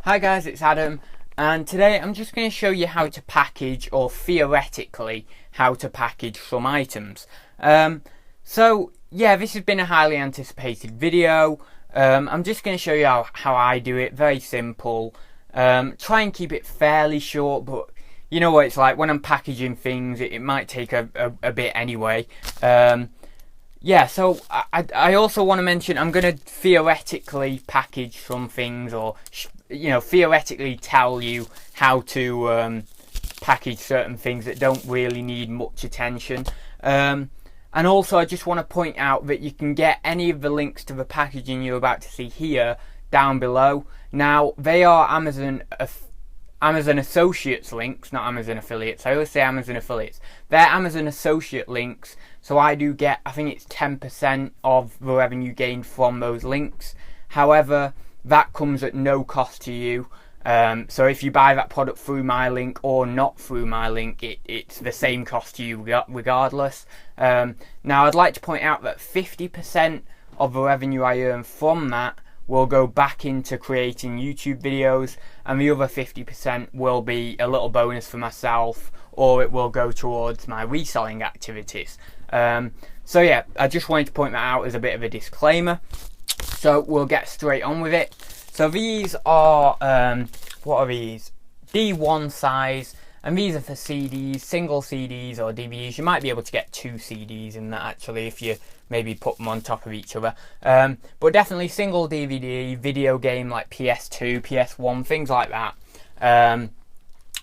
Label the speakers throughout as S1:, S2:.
S1: Hi guys, it's Adam, and today I'm just going to show you how to package, or theoretically how to package some items. So yeah, this has been a highly anticipated video. I'm just going to show you how I do it. Very simple. Try and keep it fairly short, but you know what it's like when I'm packaging things, it might take a bit anyway. Yeah, so I also want to mention I'm going to theoretically package some things, or theoretically tell you how to package certain things that don't really need much attention. And also I just want to point out that you can get any of the links to the packaging you're about to see here down below. Now, they are Amazon Associates links, not Amazon affiliates. I always say Amazon affiliates. They're Amazon Associate links, so I do get, I think it's 10% of the revenue gained from those links. However, that comes at no cost to you. So if you buy that product through my link or not through my link, it's the same cost to you regardless. Now, I'd like to point out that 50% of the revenue I earn from that will go back into creating YouTube videos, and the other 50% will be a little bonus for myself, or it will go towards my reselling activities. So yeah, I just wanted to point that out as a bit of a disclaimer. So we'll get straight on with it. So these are, what are these? D1 size, and these are for CDs, single CDs or DVDs. You might be able to get 2 CDs in that actually if you maybe put them on top of each other. But definitely single DVD, video game like PS2, PS1, things like that.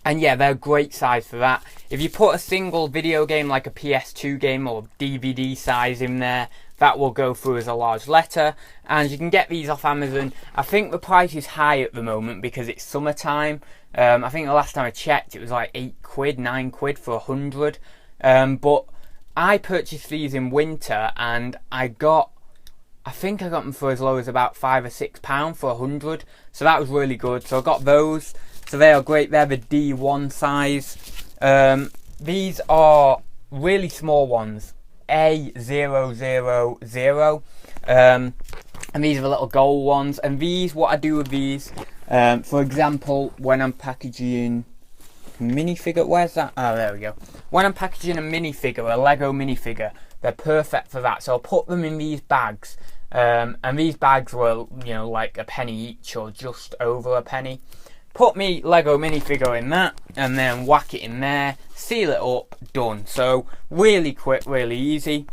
S1: And yeah, they're a great size for that. If you put a single video game like a PS2 game or DVD size in there, that will go through as a large letter, and you can get these off Amazon. I think the price is high at the moment because it's summertime. I think the last time I checked it was like 8 quid, 9 quid for 100. But I purchased these in winter, and I think I got them for as low as about £5 or £6 for 100. So that was really good. So I got those. So they are great. They're the D1 size. These are really small ones. A000. And these are the little gold ones. And these, what I do with these, for example, when I'm packaging minifigure, where's that? Oh, there we go. When I'm packaging a minifigure, a Lego minifigure, they're perfect for that. So I'll put them in these bags. And these bags were, like a penny each or just over a penny. Put me Lego minifigure in that, and then whack it in there, seal it up, done. So really quick, really easy.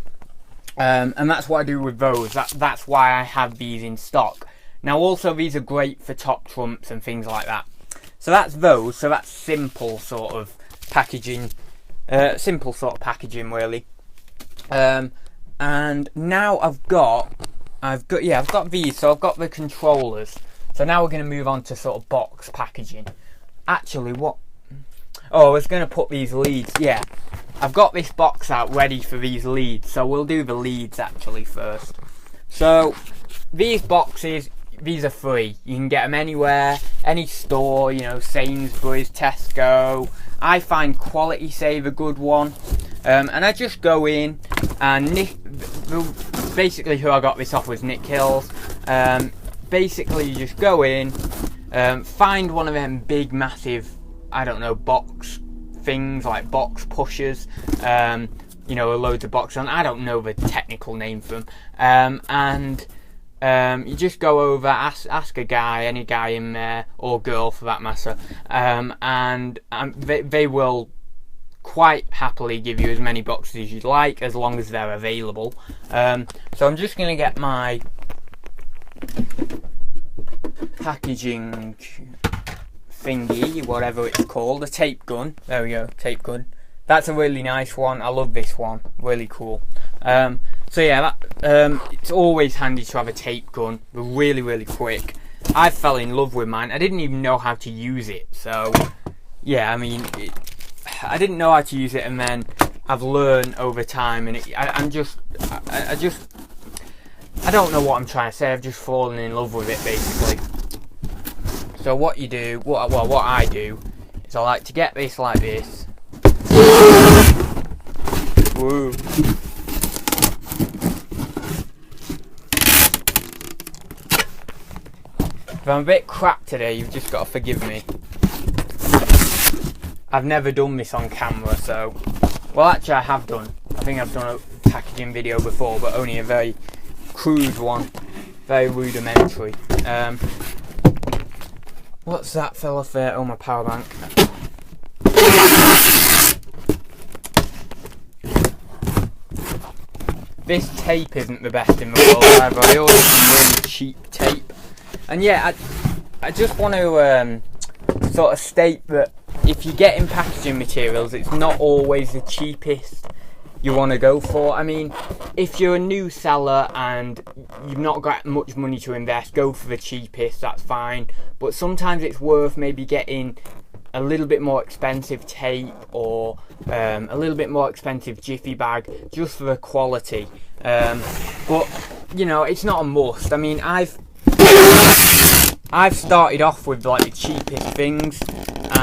S1: And that's what I do with those. That's why I have these in stock. Now also these are great for top trumps and things like that. So that's those. So that's simple sort of packaging. Really. And now I've got these. So I've got the controllers. So now we're going to move on to sort of box packaging. Actually, what? Oh, I was going to put these leads. Yeah, I've got this box out ready for these leads. So we'll do the leads actually first. So these boxes, these are free. You can get them anywhere, any store, Sainsbury's, Tesco. I find Quality Save a good one. And I just go in, and basically who I got this off was Nick Hills. Basically, you just go in, find one of them big, massive, I don't know, box things, like box pushers, loads of boxes on. I don't know the technical name for them. And you just go over, ask a guy, any guy in there, or girl for that matter, and they will quite happily give you as many boxes as you'd like, as long as they're available. So I'm just going to get my packaging thingy, whatever it's called, a tape gun. There we go, tape gun. That's a really nice one. I love this one, really cool. So yeah, it's always handy to have a tape gun. They're really, really quick. I fell in love with mine. I didn't even know how to use it. So yeah, I mean, I didn't know how to use it, and then I've learned over time, and I don't know what I'm trying to say. I've just fallen in love with it, basically. So what you do, what I do, is I like to get this like this. Woo. If I'm a bit crap today, you've just got to forgive me. I've never done this on camera, so... Well, actually I have done. I think I've done a packaging video before, but only a very crude one. Very rudimentary. What's that fell off there? Oh, my power bank. This tape isn't the best in the world either. I ordered some really cheap tape. And yeah, I just want to sort of state that if you're getting packaging materials, it's not always the cheapest you want to go for. I mean, if you're a new seller and you've not got much money to invest, go for the cheapest, that's fine. But sometimes it's worth maybe getting a little bit more expensive tape or a little bit more expensive jiffy bag just for the quality. But you know, it's not a must. I mean, I've started off with like the cheapest things,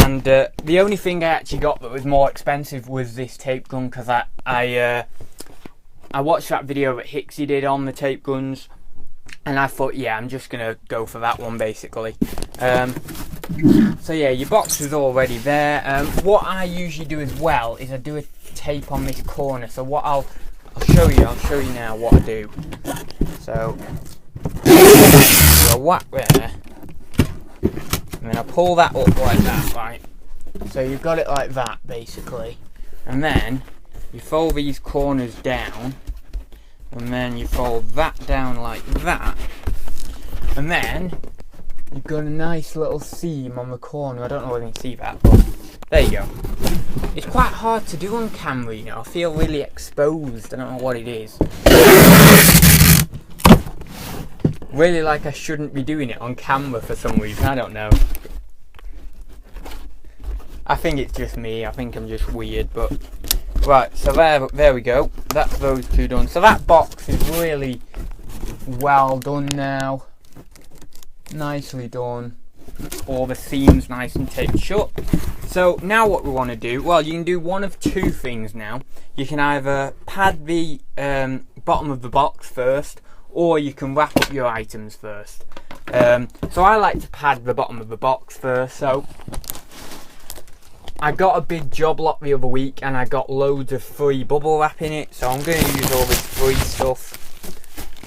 S1: and the only thing I actually got that was more expensive was this tape gun, because I watched that video that Hicksy did on the tape guns, and I thought, yeah, I'm just gonna go for that one basically. So yeah, your box is already there. What I usually do as well is I do a tape on this corner. So what I'll show you now what I do. So I whack there, and then I pull that up like that, right? So you've got it like that basically, and then you fold these corners down, and then you fold that down like that, and then you've got a nice little seam on the corner. I don't know whether you can see that, but there you go. It's quite hard to do on camera, you know. I feel really exposed. I don't know what it is. Really like I shouldn't be doing it on camera for some reason. I don't know. I think it's just me. I think I'm just weird, but... Right, so there we go. That's those two done. So that box is really well done now. Nicely done. All the seams nice and taped shut. So now what we want to do, well, you can do one of two things now. You can either pad the bottom of the box first, or you can wrap up your items first. So I like to pad the bottom of the box first. So I got a big job lot the other week, and I got loads of free bubble wrap in it, so I'm going to use all this free stuff.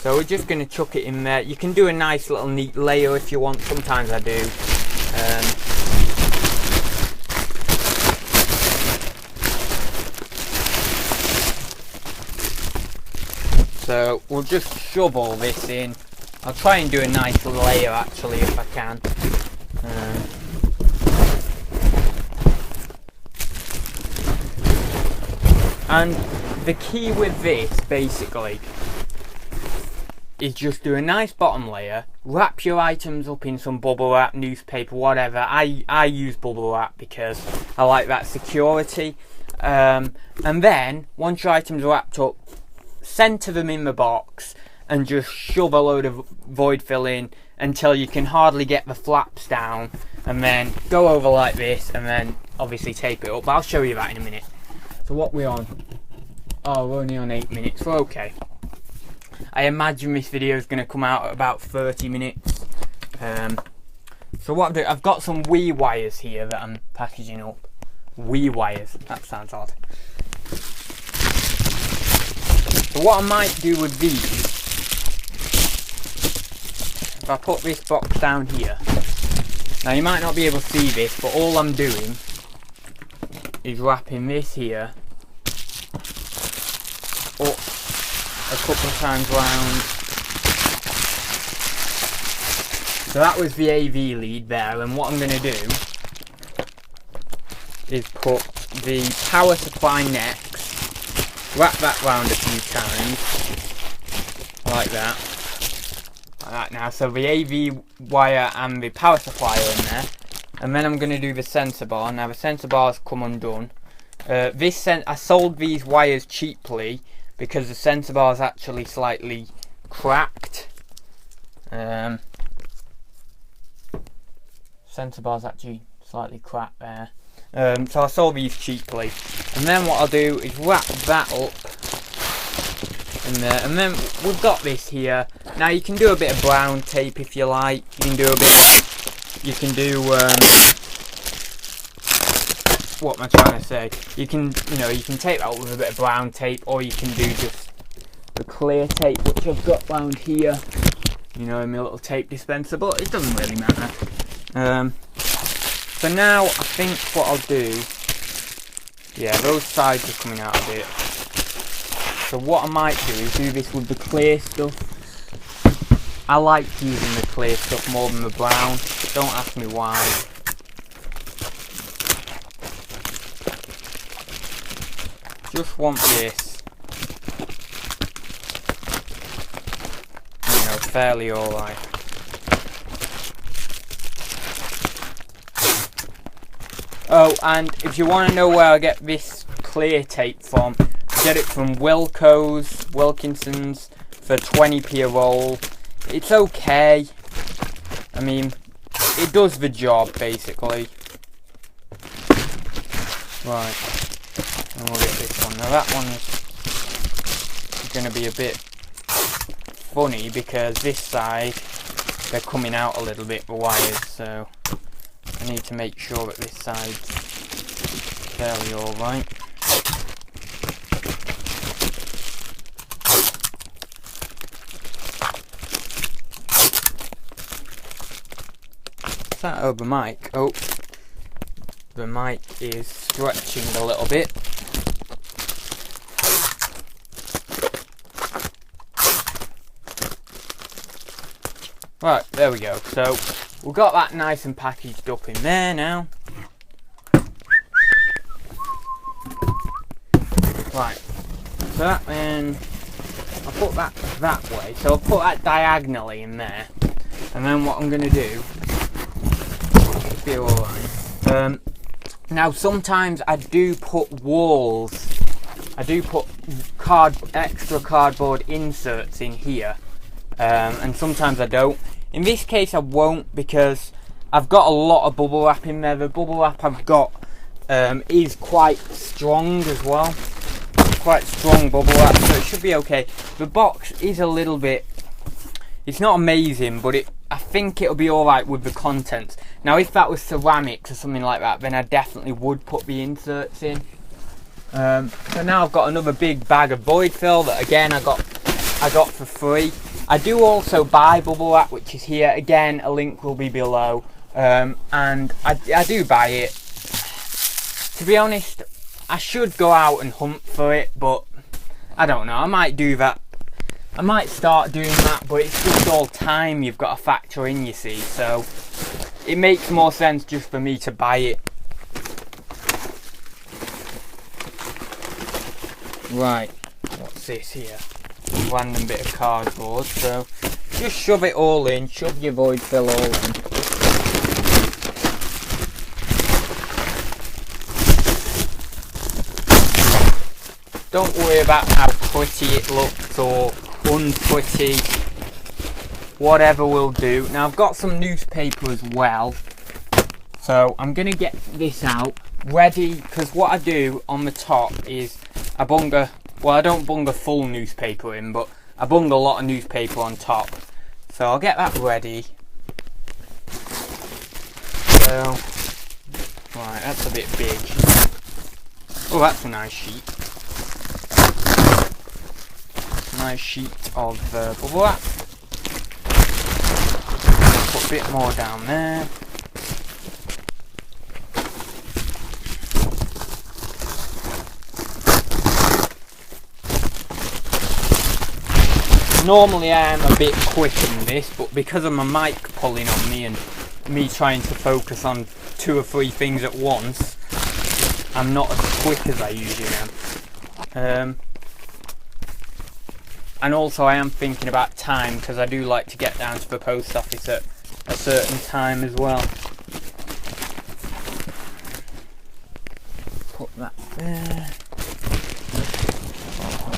S1: So we're just going to chuck it in there. You can do a nice little neat layer if you want. Sometimes I do. So we'll just shove all this in. I'll try and do a nice layer actually if I can. And the key with this basically is just do a nice bottom layer, wrap your items up in some bubble wrap, newspaper, whatever. I use bubble wrap because I like that security. And then once your items are wrapped up, center them in the box and just shove a load of void fill in until you can hardly get the flaps down, and then go over like this, and then obviously tape it up. But I'll show you that in a minute. So what we're on? Oh, we're only on 8 minutes. We're okay. I imagine this video is going to come out at about 30 minutes. So what I've got some wee wires here that I'm packaging up. Wee wires. That sounds odd. So what I might do with these, if I put this box down here, now you might not be able to see this, but all I'm doing is wrapping this here up a couple of times round. So that was the AV lead there, and what I'm going to do is put the power supply next, wrap that round a few times, like that. Like that now, so the AV wire and the power supply are in there. And then I'm going to do the sensor bar. Now the sensor bar's come undone. I sold these wires cheaply because the sensor bar is actually slightly cracked. Sensor bar's actually slightly cracked there. So I sold these cheaply. And then what I'll do is wrap that up in there. And then we've got this here. Now you can do a bit of brown tape if you like. You can do a bit. You can do. What am I trying to say? You can tape that with a bit of brown tape, or you can do just the clear tape, which I've got round here. You know, in my little tape dispenser, but it doesn't really matter. So now I think what I'll do. Yeah, those sides are coming out a bit. So what I might do is do this with the clear stuff. I like using the clear stuff more than the brown. Don't ask me why. Just want this, you know, fairly alright. Oh, and if you want to know where I get this clear tape from, get it from Wilkinson's for 20p a roll. It's okay. I mean, it does the job basically. Right, and we'll get this one. Now that one's going to be a bit funny because this side they're coming out a little bit, the wires, so I need to make sure that this side's fairly alright. That over mic. Oh, the mic is stretching a little bit. Right, there we go. So we've got that nice and packaged up in there now. Right, so that then I'll put that way. So I'll put that diagonally in there, and then what I'm going to do. Be alright. Now sometimes I do put walls. I do put extra cardboard inserts in here, and sometimes I don't. In this case I won't because I've got a lot of bubble wrap in there. The bubble wrap I've got is quite strong as well. Quite strong bubble wrap, so it should be okay. The box is a little bit. It's not amazing, but I think it'll be alright with the contents. Now if that was ceramics or something like that, then I definitely would put the inserts in. So now I've got another big bag of void fill that again I got for free. I do also buy bubble wrap, which is here. Again, a link will be below. And I do buy it. To be honest, I should go out and hunt for it, but I don't know. I might do that. I might start doing that, but it's just all time you've got to factor in, you see, so it makes more sense just for me to buy it. Right, what's this here? Random bit of cardboard, so just shove it all in, shove your void fill all in. Don't worry about how pretty it looks or unpretty, whatever will do. Now I've got some newspaper as well, so I'm going to get this out ready, because what I do on the top is I bunger, well I don't bunger full newspaper in, but I bunger a lot of newspaper on top, so I'll get that ready. So, right, that's a bit big. Oh, that's a nice sheet. Nice sheet of bubble wrap. Put a bit more down there. Normally I am a bit quick in this, but because of my mic pulling on me and me trying to focus on 2 or 3 things at once, I'm not as quick as I usually am. And also I am thinking about time, because I do like to get down to the post office at a certain time as well. Put that there.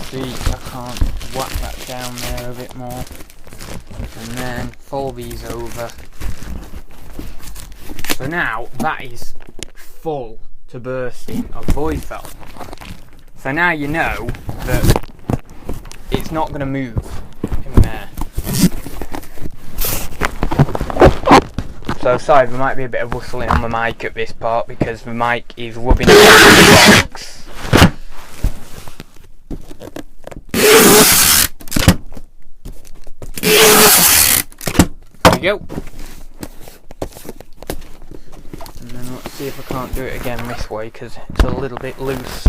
S1: See, I can't whack that down there a bit more. And then fold these over. So now that is full to bursting of void fill. So now you know that it's not going to move in there. So sorry, there might be a bit of rustling on the mic at this part because the mic is rubbing against the box. There we go. And then let's see if I can't do it again this way because it's a little bit loose.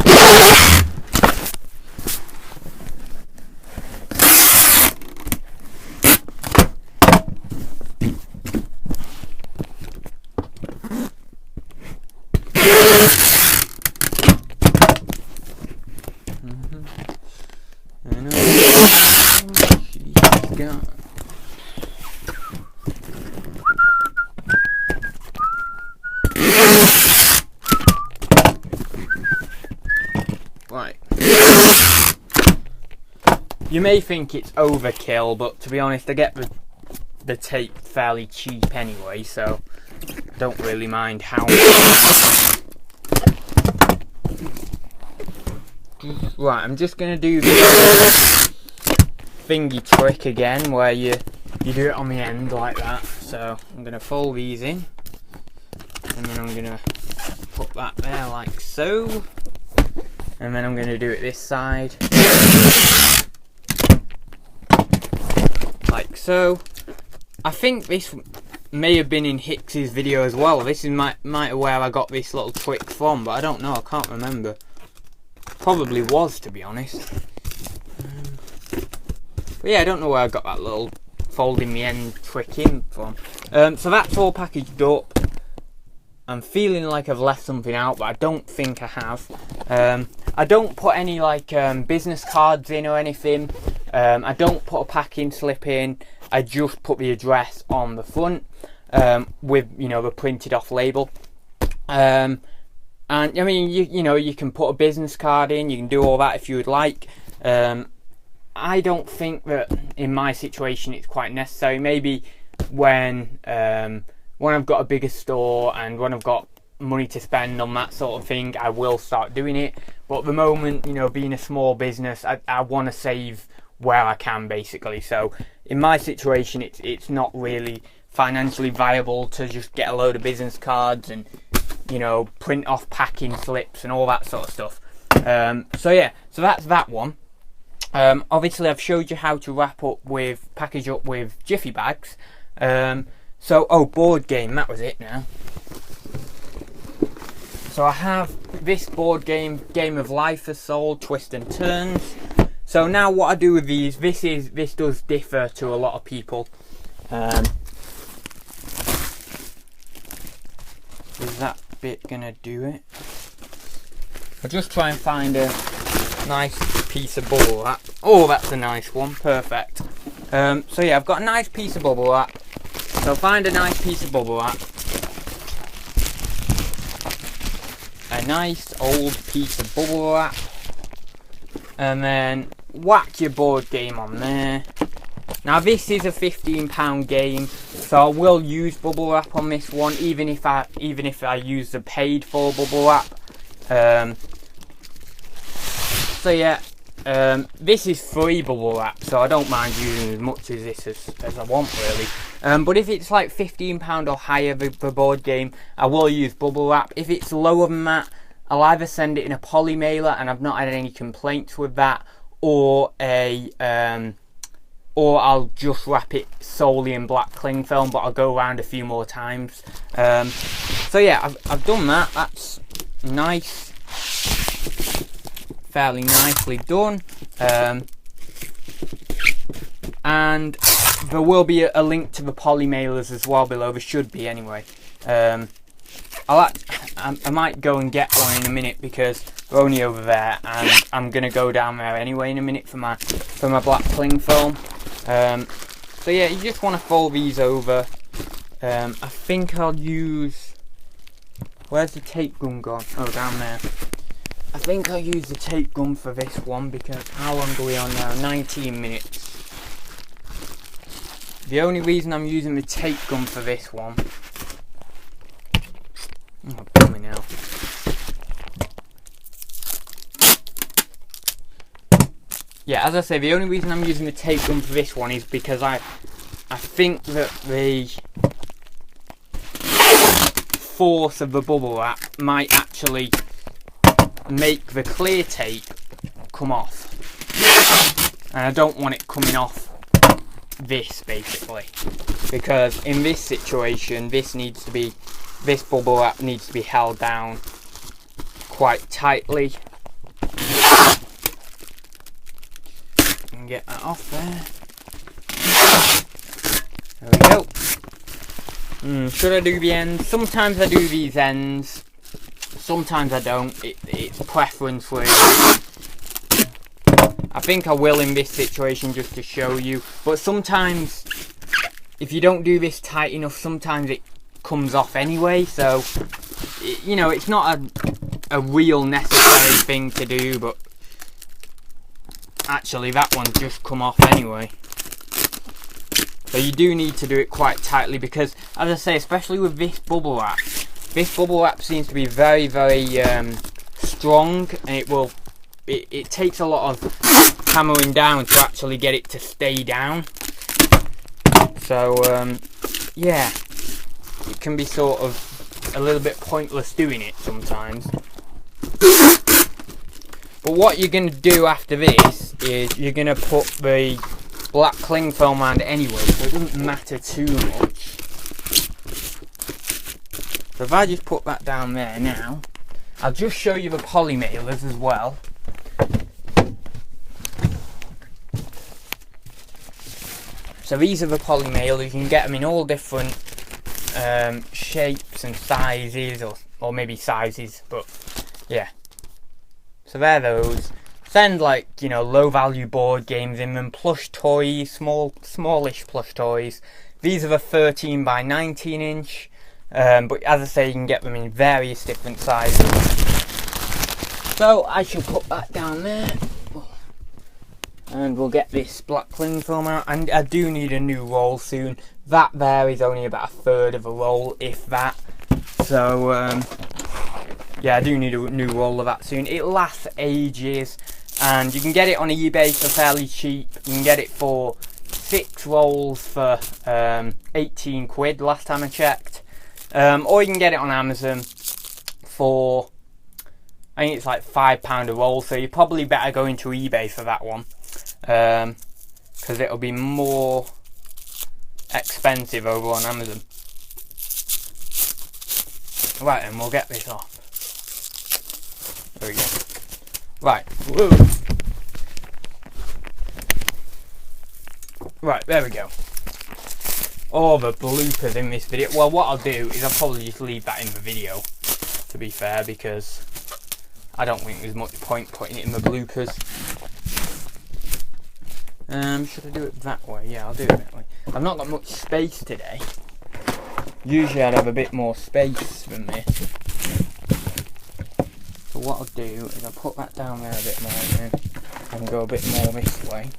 S1: Right. You may think it's overkill, but to be honest, I get the tape fairly cheap anyway, so don't really mind how much. Right, I'm just going to do the thingy trick again, where you do it on the end like that. So I'm going to fold these in, and then I'm going to put that there like so. And then I'm going to do it this side, like so. I think this may have been in Hicks's video as well. This is might have where I got this little trick from, but I don't know. I can't remember. Probably was, to be honest. But yeah, I don't know where I got that little folding the end trick in from. So that's all packaged up. I'm feeling like I've left something out, but I don't think I have. I don't put any like business cards in or anything. I don't put a packing slip in. I just put the address on the front with, you know, the printed off label. And I mean, you know, you can put a business card in. You can do all that if you would like. I don't think that in my situation it's quite necessary. Maybe when I've got a bigger store and when I've got money to spend on that sort of thing, I will start doing it. But at the moment, you know, being a small business, I want to save where I can, basically. So in my situation, it's not really financially viable to just get a load of business cards and, you know, print off packing slips and all that sort of stuff. So yeah, so that's that one. Obviously, I've showed you how to package up with Jiffy bags. So, board game, that was it now. So I have this board game, Game of Life has sold, Twist and Turns. So now what I do with these, this does differ to a lot of people. Is that bit gonna do it? I'll just try and find a nice piece of bubble wrap. Oh, that's a nice one, perfect. So yeah, I've got a nice piece of bubble wrap. So find a nice piece of bubble wrap. A nice old piece of bubble wrap. And then whack your board game on there. Now this is a £15 game, so I will use bubble wrap on this one, even if I use the paid for bubble wrap. So yeah, this is free bubble wrap, so I don't mind using as much of this as I want, really. But if it's like £15 or higher, the board game, I will use bubble wrap. If it's lower than that, I'll either send it in a poly mailer, and I've not had any complaints with that, or I'll just wrap it solely in black cling film, but I'll go around a few more times. So yeah, I've done that. That's nice, fairly nicely done. And there will be a link to the poly mailers as well below. There should be anyway. I might go and get one in a minute because they're only over there, and I'm gonna go down there anyway in a minute for my black cling film. So yeah, you just want to fold these over. I think I'll use. Where's the tape gun gone? Oh, down there. I think I'll use the tape gun for this one because how long are we on now? 19 minutes. The only reason I'm using the tape gun for this one. Oh, bummy now. Yeah, as I say, the only reason I'm using the tape gun for this one is because I think that force of the bubble wrap might actually make the clear tape come off, and I don't want it coming off this basically, because in this situation this bubble wrap needs to be held down quite tightly. And get that off there. There we go. Should I do the ends? Sometimes I do these ends, sometimes I don't. It's preference really. I think I will in this situation just to show you, but sometimes if you don't do this tight enough, sometimes it comes off anyway, so you know, it's not a real necessary thing to do, but actually that one's just come off anyway. So you do need to do it quite tightly, because as I say, especially with this bubble wrap seems to be very, very strong, and it takes a lot of hammering down to actually get it to stay down. So yeah, it can be sort of a little bit pointless doing it sometimes. But what you're going to do after this is you're going to put the black cling film around anyway, so it doesn't matter too much. So if I just put that down there now, I'll just show you the poly mailers as well. So these are the poly mailers. You can get them in all different shapes and sizes, or maybe sizes, but yeah. So they're those. Send, like, you know, low value board games in them, plush toys, smallish plush toys. These are the 13 by 19 inch, but as I say, you can get them in various different sizes. So I shall put that down there, and we'll get this black cling film out. And I do need a new roll soon. That there is only about 1/3 of a roll, if that. So yeah, I do need a new roll of that soon. It lasts ages, and you can get it on eBay for fairly cheap. You can get it for 6 rolls for 18 quid last time I checked, or you can get it on Amazon for, I think it's like £5 a roll. So you're probably better going to eBay for that one, because it'll be more expensive over on Amazon. Right then, we'll get this off. There we go. Right. Whoa. Right, there we go. All the bloopers in this video. Well, what I'll do is I'll probably just leave that in the video, to be fair, because I don't think there's much point putting it in the bloopers. Should I do it that way? Yeah, I'll do it that way. I've not got much space today. Usually I'd have a bit more space than this. So what I'll do is I'll put that down there a bit more, and then I can go a bit more this way.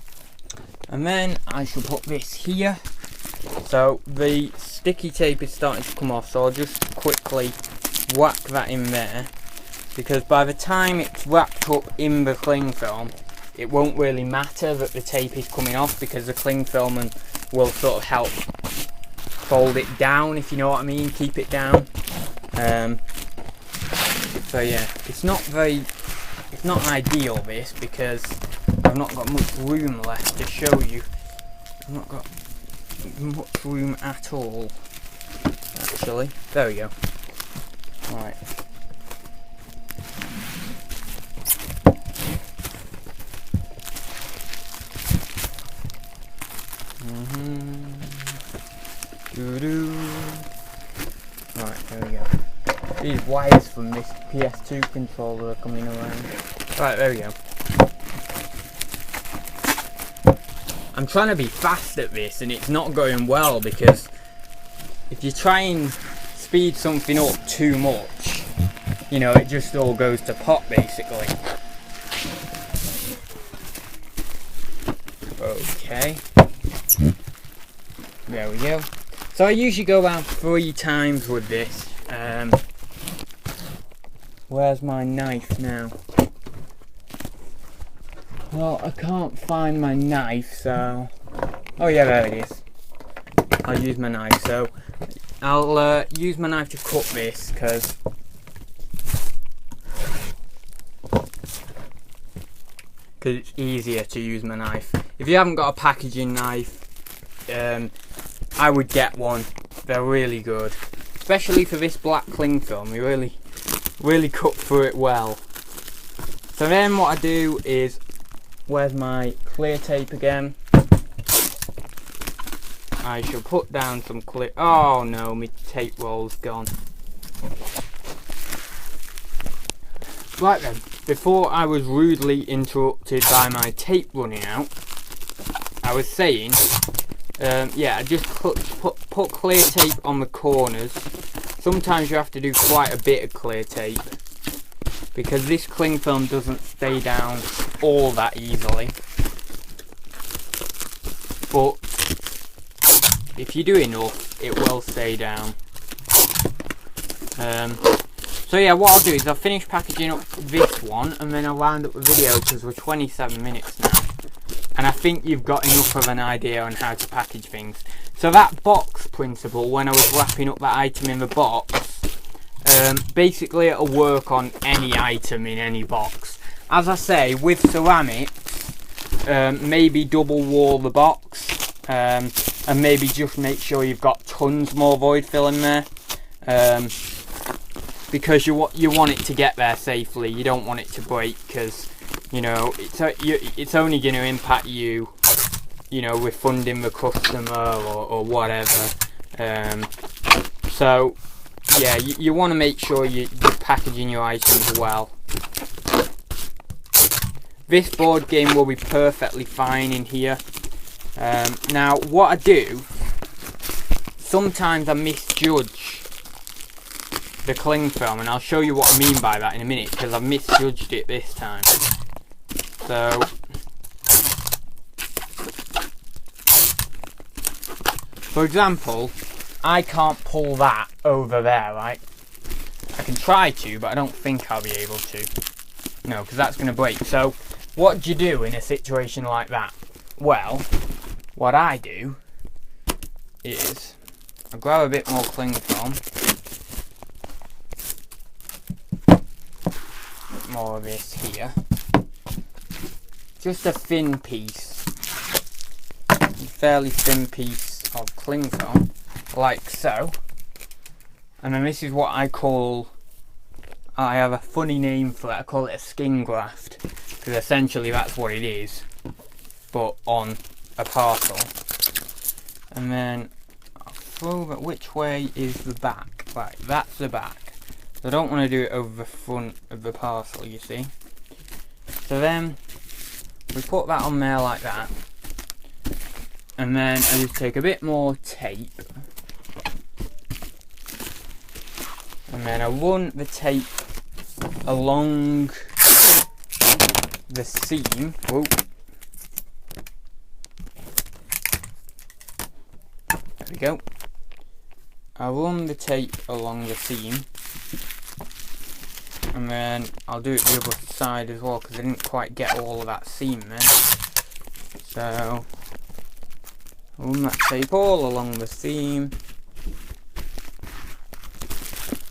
S1: And then I shall put this here. So the sticky tape is starting to come off, so I'll just quickly whack that in there, because by the time it's wrapped up in the cling film, it won't really matter that the tape is coming off, because the cling film will sort of help fold it down, if you know what I mean, keep it down. So yeah, it's not ideal this, because I've not got much room left to show you. I've not got much room at all, actually. There we go. Right. Right, there we go. These wires from this PS2 controller are coming around. Right, there we go. I'm trying to be fast at this, and it's not going well, because if you try and speed something up too much, you know, it just all goes to pot, basically. Okay. There we go. So I usually go about 3 times with this. Where's my knife now? Well, I can't find my knife, so... Oh yeah, there it is. I'll use my knife. So I'll use my knife to cut this because it's easier to use my knife. If you haven't got a packaging knife, I would get one. They're really good, especially for this black cling film. You really cut through it well. So then what I do is, where's my clear tape again? I shall put down some clear. Oh no, my tape roll's gone. Right then, before I was rudely interrupted by my tape running out, I was saying, yeah, I just put clear tape on the corners. Sometimes you have to do quite a bit of clear tape because this cling film doesn't stay down all that easily. But if you do enough, it will stay down. So yeah, what I'll do is I'll finish packaging up this one and then I'll round up the video because we're 27 minutes now. And I think you've got enough of an idea on how to package things. So that box principle, when I was wrapping up that item in the box, basically it'll work on any item in any box. As I say, with ceramics, maybe double wall the box. And maybe just make sure you've got tons more void fill in there, because you want it to get there safely. You don't want it to break because, you know, it's only going to impact you, you know, refunding the customer or whatever. So yeah, you want to make sure you're packaging your items well. This board game will be perfectly fine in here. Now what I do, sometimes I misjudge the cling film, and I'll show you what I mean by that in a minute because I've misjudged it this time. So for example, I can't pull that over there, right? I can try to, but I don't think I'll be able to. No, because that's going to break. So what do you do in a situation like that? Well, what I do is I grab a bit more cling film, more of this here, just a thin piece, a fairly thin piece of cling film, like so. And then this is what I call, I have a funny name for it, I call it a skin graft, because essentially that's what it is, but on a parcel. And then I'll throw that. Which way is the back? Right, that's the back. So I don't want to do it over the front of the parcel, you see. So then we put that on there like that, and then I just take a bit more tape, and then I run the tape along the seam. Whoa. There we go. I'll run the tape along the seam, and then I'll do it the other side as well because I didn't quite get all of that seam there. So I'll run that tape all along the seam,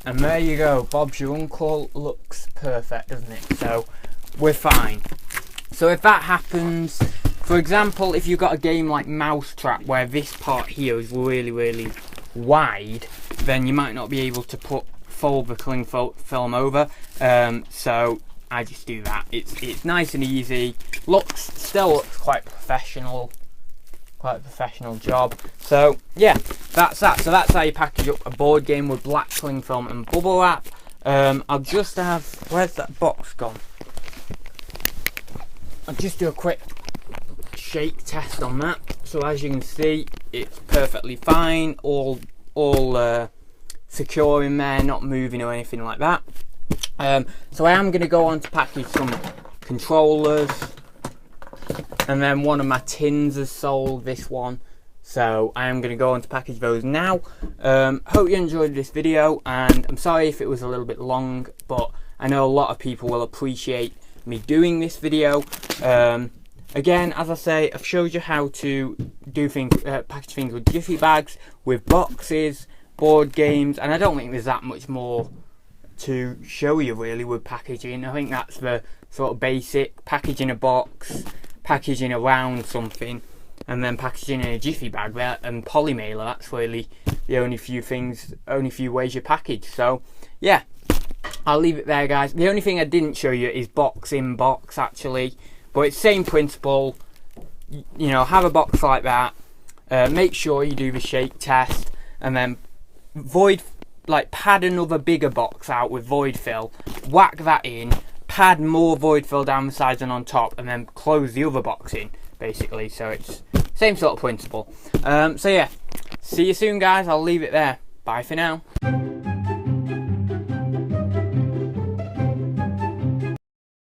S1: and there you go. Bob's your uncle. Looks perfect, doesn't it? So we're fine. So if that happens, for example, if you've got a game like Mousetrap where this part here is really wide, then you might not be able to fold the cling film over. So I just do that. It's nice and easy. Still looks quite professional. Quite a professional job. So yeah, that's that. So that's how you package up a board game with black cling film and bubble wrap. I'll just have, where's that box gone? I'll just do a quick shake test on that. So as you can see, it's perfectly fine, all secure in there, not moving or anything like that. So I am going to go on to package some controllers, and then one of my tins has sold, this one, so I am going to go on to package those now. Hope you enjoyed this video, and I'm sorry if it was a little bit long, but I know a lot of people will appreciate me doing this video. Again, as I say, I've showed you how to do things, package things with jiffy bags, with boxes, board games, and I don't think there's that much more to show you really with packaging. I think that's the sort of basic: packaging a box, packaging around something, and then packaging in a jiffy bag there, and polymailer. That's really the only few ways you package. So yeah, I'll leave it there, guys. The only thing I didn't show you is box in box actually, but it's same principle. You know, have a box like that, make sure you do the shake test, and then pad another bigger box out with void fill, whack that in, pad more void fill down the sides and on top, and then close the other box in, basically. So it's same sort of principle. So yeah, see you soon, guys. I'll leave it there. Bye for now.